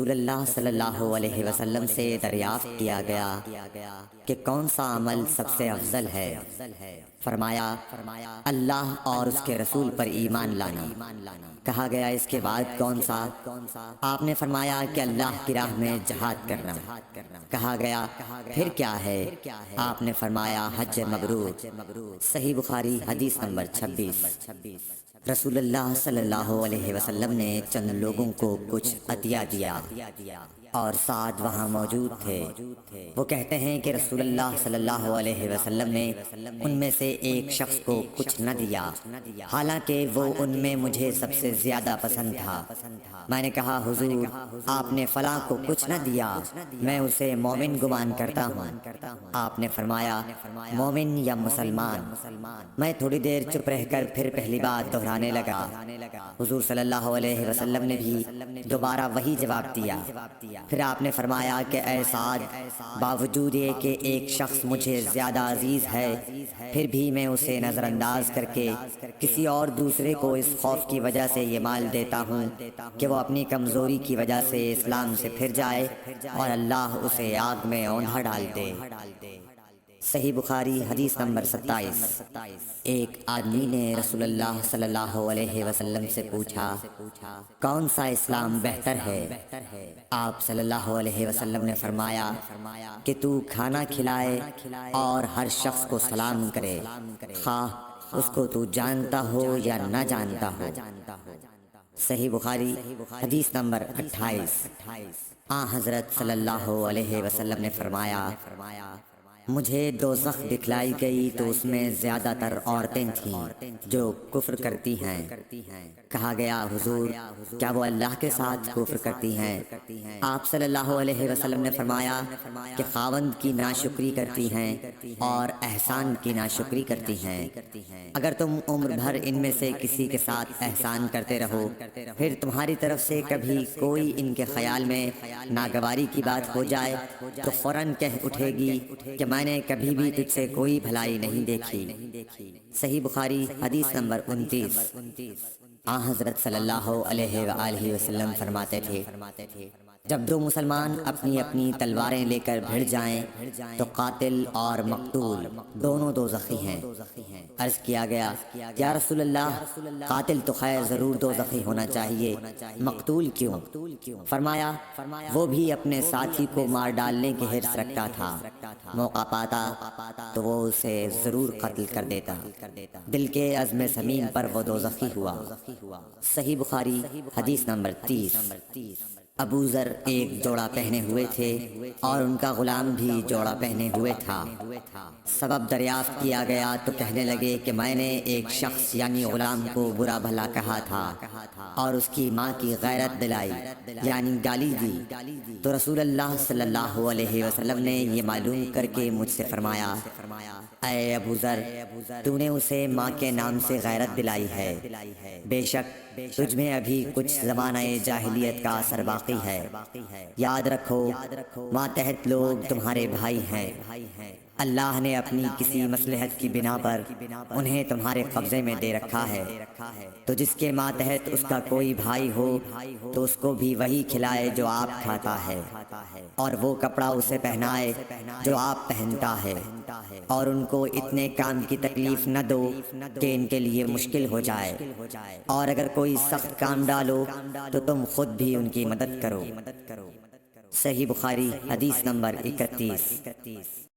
رسول اللہ صلی اللہ علیہ وسلم سے دریافت کیا گیا کہ کون سا عمل سب سے افضل ہے؟ فرمایا اللہ اور اس کے رسول پر ایمان لانا۔ کہا گیا اس کے بعد کون سا؟ آپ نے فرمایا کہ اللہ کی راہ میں جہاد کرنا۔ کہا گیا پھر کیا ہے؟ آپ نے فرمایا حج مبرور۔ صحیح بخاری حدیث نمبر 26۔ رسول اللہ صلی اللہ علیہ وسلم نے چند لوگوں کو کچھ عطیہ دیا اور ساتھ وہاں موجود تھے۔ وہ کہتے ہیں کہ رسول اللہ صلی اللہ علیہ وسلم نے ان میں سے ایک شخص کو کچھ نہ دیا، حالانکہ وہ ان میں مجھے سب سے زیادہ پسند تھا۔ میں نے کہا حضور آپ نے فلاں کو کچھ نہ دیا، میں اسے مومن گمان کرتا ہوں۔ آپ نے فرمایا مومن یا مسلمان؟ میں تھوڑی دیر چپ رہ کر پھر پہلی بات دہرانے لگا۔ حضور صلی اللہ علیہ وسلم نے بھی دوبارہ وہی جواب دیا۔ پھر آپ نے فرمایا کہ اے سعد، باوجود یہ کہ ایک شخص مجھے زیادہ عزیز ہے، پھر بھی میں اسے نظر انداز کر کے کسی اور دوسرے کو اس خوف کی وجہ سے یہ مال دیتا ہوں کہ وہ اپنی کمزوری کی وجہ سے اسلام سے پھر جائے اور اللہ اسے آگ میں اونھا ڈال دے۔ صحیح بخاری حدیث نمبر 27۔ ایک آدمی نے رسول اللہ صلی اللہ علیہ وسلم سے پوچھا کون سا اسلام بہتر ہے؟ آپ صلی اللہ علیہ وسلم نے فرمایا کہ تو کھانا کھلائے اور ہر شخص کو سلام کرے، خواہ اس کو تو جانتا ہو یا نہ جانتا ہو۔ صحیح بخاری حدیث نمبر 28۔ حضرت صلی اللہ علیہ وسلم نے فرمایا مجھے دوزخ دکھلائی گئی تو اس میں زیادہ تر عورتیں تھیں جو کفر کرتی ہیں۔ کہا گیا حضور کیا وہ اللہ کے ساتھ کفر کرتی ہیں؟ آپ صلی اللہ علیہ وسلم نے فرمایا کہ خاوند کی ناشکری کرتی ہیں اور احسان کی ناشکری کرتی ہیں۔ اگر تم عمر بھر ان میں سے کسی کے ساتھ احسان کرتے رہو، پھر تمہاری طرف سے کبھی کوئی ان کے خیال میں ناگواری کی بات ہو جائے تو فوراً کہہ اٹھے گی کہ میں نے کبھی بھی تجھ سے کوئی بھلائی نہیں دیکھی۔ صحیح بخاری حدیث نمبر 29۔ حضرت صلی اللہ علیہ وآلہ وسلم فرماتے تھے جب دو مسلمان اپنی اپنی تلواریں لے کر بھڑ جائیں تو قاتل اور مقتول دونوں دوزخی ہیں۔ عرض کیا گیا یا رسول اللہ قاتل تو خیر ضرور دوزخی ہونا چاہیے، مقتول کیوں؟ فرمایا وہ بھی اپنے ساتھی کو مار ڈالنے کی حرص رکھتا تھا، موقع پاتا تو وہ اسے ضرور قتل کر دیتا، دل کے عزم سمیم پر وہ دوزخی ہوا۔ صحیح بخاری حدیث نمبر 30۔ ابو ذر ایک جوڑا پہنے ہوئے تھے اور ان کا غلام بھی جوڑا پہنے ہوئے تھا۔ سبب دریافت کیا گیا تو کہنے لگے کہ میں نے ایک شخص یعنی غلام کو برا بھلا کہا تھا اور اس کی ماں کی غیرت دلائی یعنی گالی دی، تو رسول اللہ صلی اللہ علیہ وسلم نے یہ معلوم کر کے مجھ سے فرمایا اے ابو ذر تو نے اسے ماں کے نام سے غیرت دلائی ہے، بے شک تجھ میں ابھی کچھ زمانہ جاہلیت کا اثر باقی ہے، یاد رکھو ماتحت لوگ تمہارے بھائی ہیں، اللہ نے اپنی کسی مصلحت کی بنا پر انہیں تمہارے قبضے میں دے رکھا ہے، تو جس کے ماتحت اس کا کوئی بھائی ہو تو اس کو بھی وہی کھلائے جو آپ کھاتا ہے، اور وہ کپڑا اسے پہنائے جو آپ پہنتا ہے، اور ان کو اتنے کام کی تکلیف نہ دو کہ ان کے لیے مشکل ہو جائے، اور اگر کوئی سخت کام ڈالو تو تم خود بھی ان کی مدد کرو۔ صحیح بخاری حدیث نمبر 31۔